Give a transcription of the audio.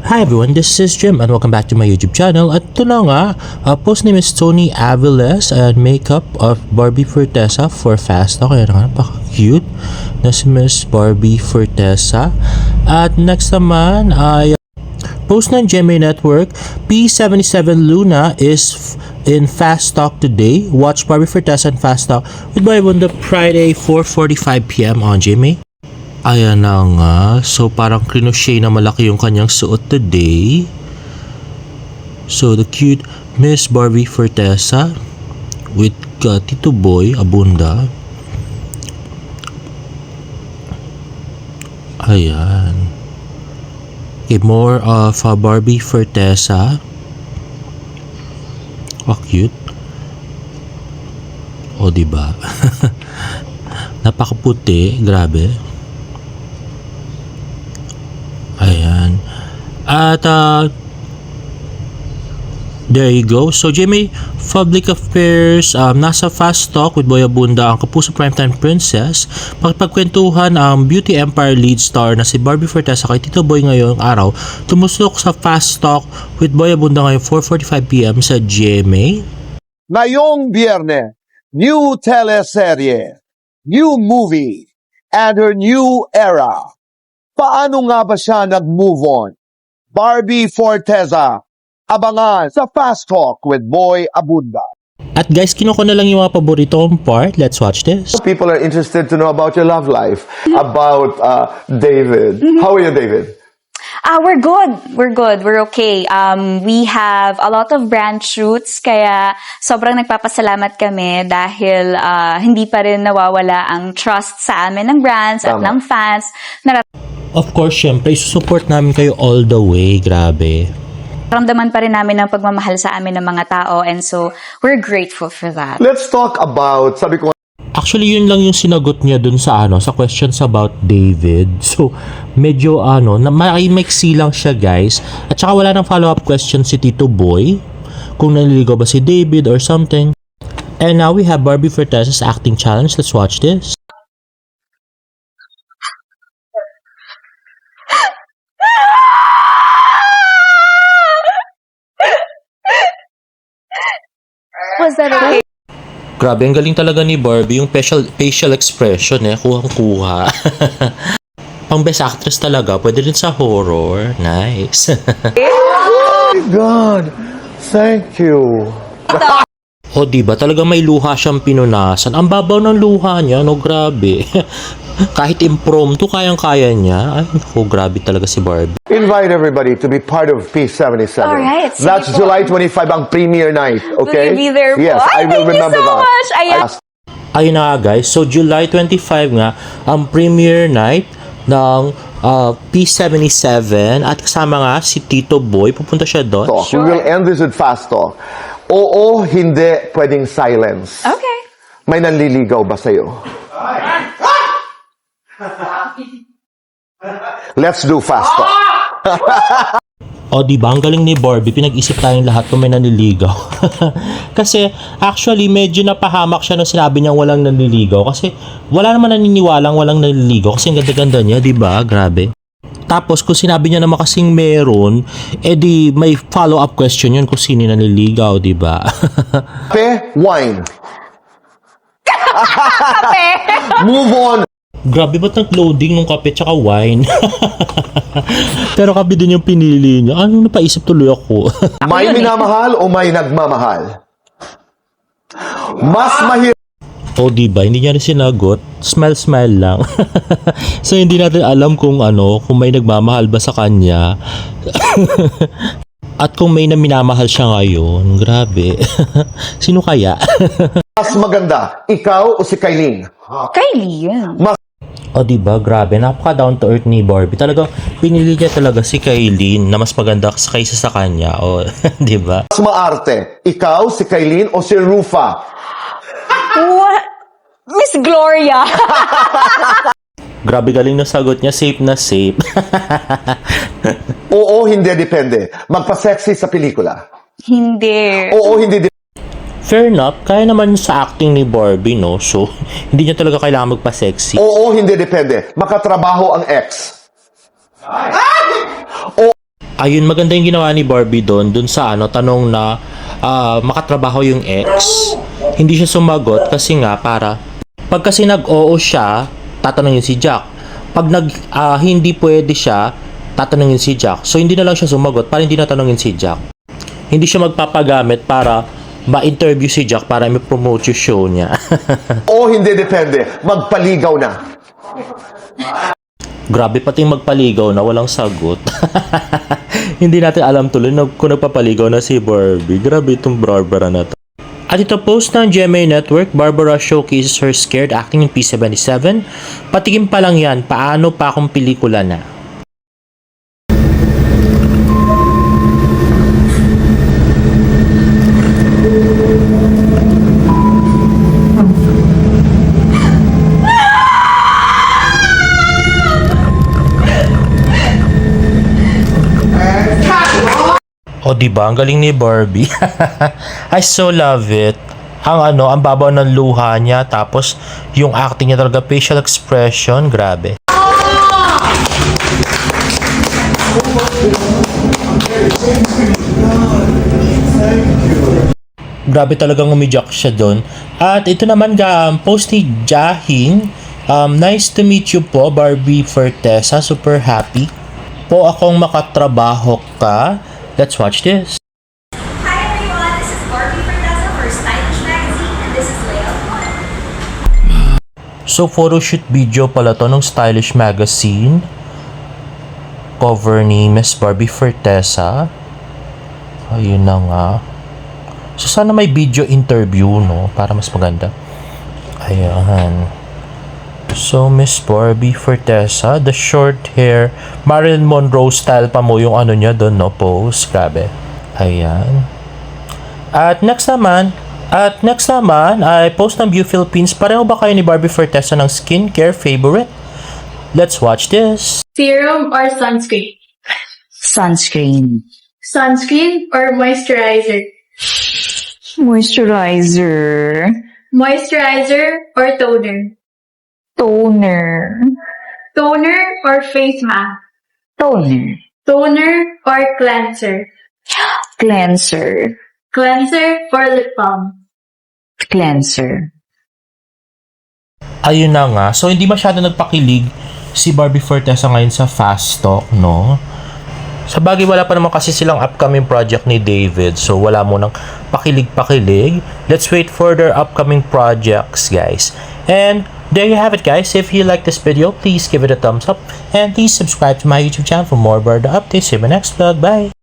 Hi everyone, this is Jim and welcome back to my YouTube channel. At ito na nga, post ni Miss Tony Aviles and makeup of Barbie Forteza for Fasta. Kaya na napaka-cute na si Miss Barbie Forteza. At next naman ay post ng GMA Network, P77 Luna is in Fast Talk today. Watch Barbie Forteza and Fast Talk with Boy Bunda Friday 4:45 p.m. on GMA. Ayan na nga. So, parang crochet na malaki yung kanyang suot today. So, the cute Miss Barbie Forteza with Tito Boy Abunda. Ayan. Okay, more of Barbie Forteza. Oh, cute. O, diba? Napakaputi. Grabe. Ayan. At there you go. So GMA Public Affairs, nasa Fast Talk with Boy Abunda ang Kapuso Primetime Princess. Pagkwentuhan ang Beauty Empire lead star na si Barbie Forteza kay Tito Boy ngayong araw. Tumusok sa Fast Talk with Boy Abunda ngayong 4:45 p.m. sa GMA. Ngayong biyernes, new teleserye, new movie, and her new era. Paano nga ba siya nag-move on? Barbie Forteza, abangan sa Fast Talk with Boy Abunda. At guys, kinuha ko na lang yung mga paboritong part. Let's watch this. People are interested to know about your love life, about David. How are you, David? We're good. We're good. We're okay. We have a lot of brand shoots, kaya sobrang nagpapasalamat kami dahil hindi pa rin nawawala ang trust sa amin ng brands at ng fans. Of course, syempre, isusupport namin kayo all the way. Grabe. Ramdaman pa rin namin ang pagmamahal sa amin ng mga tao, and so we're grateful for that. Let's talk about, sabi ko, actually, yun lang yung sinagot niya dun sa sa questions about David. So, medyo maiksi lang siya, guys. At saka wala nang follow-up question si Tito Boy kung naliligaw ba si David or something. And now we have Barbie Forteza's acting challenge. Let's watch this. Was that okay? Grabe, ang galing talaga ni Barbie. Yung facial expression, kuhang-kuha. Pang best actress talaga. Pwede rin sa horror. Nice. oh my God, thank you. O, diba? Talagang may luha siyang pinunasan. Ang babaw ng luha niya, no? Grabe. Kahit impromptu, kayang-kaya niya. Ay, grabe talaga si Barbie. Invite everybody to be part of P77. All right. That's July 25 ang premiere night, okay? Will you be there po? Yes, I will remember that. Much. Ayun na nga, guys. So, July 25 nga, ang premiere night ng P77 at kasama nga si Tito Boy. Pupunta siya doon. We will end this with Fast Talk. Oo, hindi pwedeng silence. Okay. May nanliligaw ba sa'yo? Let's do Fast Talk. O, diba? Ang galing ni Barbie. Pinag-isip tayong lahat kung may nanliligaw. Kasi, actually, medyo napahamak siya nung sinabi niyang walang nanliligaw. Kasi, wala naman naniniwalang walang nanliligaw. Kasi ang ganda-ganda niya, diba? Grabe. Tapos, kung sinabi niya naman kasing meron, edi may follow-up question yun kung sino nanliligaw, diba? Kape, wine. Kape! Move on. Grabe, ba't nag-loading ng kape tsaka wine? Pero kape din yung pinili niya. Ano, napaisip tuloy ako. May minamahal o may nagmamahal? Mas mahirap. O, diba? Hindi niya rin sinagot. Smile lang. So, hindi natin alam kung kung may nagmamahal ba sa kanya. At kung may minamahal siya ngayon. Grabe. Sino kaya? Mas maganda, ikaw o si Kailin? Kailin. O, diba? Grabe. Napaka down to earth ni Barbie. Talaga, pinili niya talaga si Kailin na mas maganda kaysa sa kanya. O, diba? Mas maarte, ikaw, si Kailin o si Rufa? What? Miss Gloria. Grabe, galing na sagot niya. Safe na safe. Oo, hindi, depende. Magpa-sexy sa pelikula. Hindi. Oo, hindi, Fair enough, kaya naman sa acting ni Barbie, no? So, hindi niya talaga kailangan magpa-sexy. Oo, hindi depende. Makatrabaho ang ex. Ayun, maganda yung ginawa ni Barbie dun sa tanong na makatrabaho yung ex. Hindi siya sumagot kasi nga pag kasi nag-oo siya, tatanungin si Jack. Pag hindi pwede siya, tatanungin si Jack. So hindi na lang siya sumagot para hindi natanungin si Jack. Hindi siya magpapagamit para ma-interview si Jack para may-promote yung show niya. O hindi depende, magpaligaw na. Grabe, pati magpaligaw na walang sagot. Hindi natin alam tuloy kung nagpapaligaw na si Barbie. Grabe itong Barbara na to. At ito post ng GMA Network, Barbara showcases her scared acting in P77. Patikim pa lang yan, paano pa akong pelikula na. O diba, ang galing ni Barbie. I so love it. Ang babaw ng luha niya, tapos yung acting niya talaga, facial expression, grabe. Grabe talagang umiyak siya doon. At ito naman post ni Jahing. Nice to meet you po, Barbie Fortesa. Super happy po akong makatrabaho ka. Let's watch this. Hi everyone, this is Barbie Fortesa for Stylish Magazine and this is Layout 1. So, photoshoot video pala to ng Stylish Magazine. Cover ni Miss Barbie Fortesa. Ayun na nga. So, sana may video interview, no? Para mas maganda. Ayan. So, Miss Barbie Fortesa, the short hair, Marilyn Monroe style pa mo yung niya doon, no? Pose. Grabe. Ayan. At next naman, ay post ng View Philippines. Pareho ba kayo ni Barbie Fortesa ng skincare favorite? Let's watch this. Serum or sunscreen? Sunscreen. Sunscreen or moisturizer? Moisturizer. Moisturizer or toner? Toner. Toner or face mask? Toner. Toner or cleanser? Cleanser. Cleanser or lip balm? Cleanser. Ayun na nga. So, hindi masyado nagpakilig si Barbie Fortesa ngayon sa Fast Talk, no? Sa bagay, wala pa naman kasi silang upcoming project ni David. So, wala mo nang pakilig-pakilig. Let's wait for their upcoming projects, guys. And there you have it, guys. If you like this video, please give it a thumbs up. And please subscribe to my YouTube channel for more Barda updates. See you in my next vlog. Bye!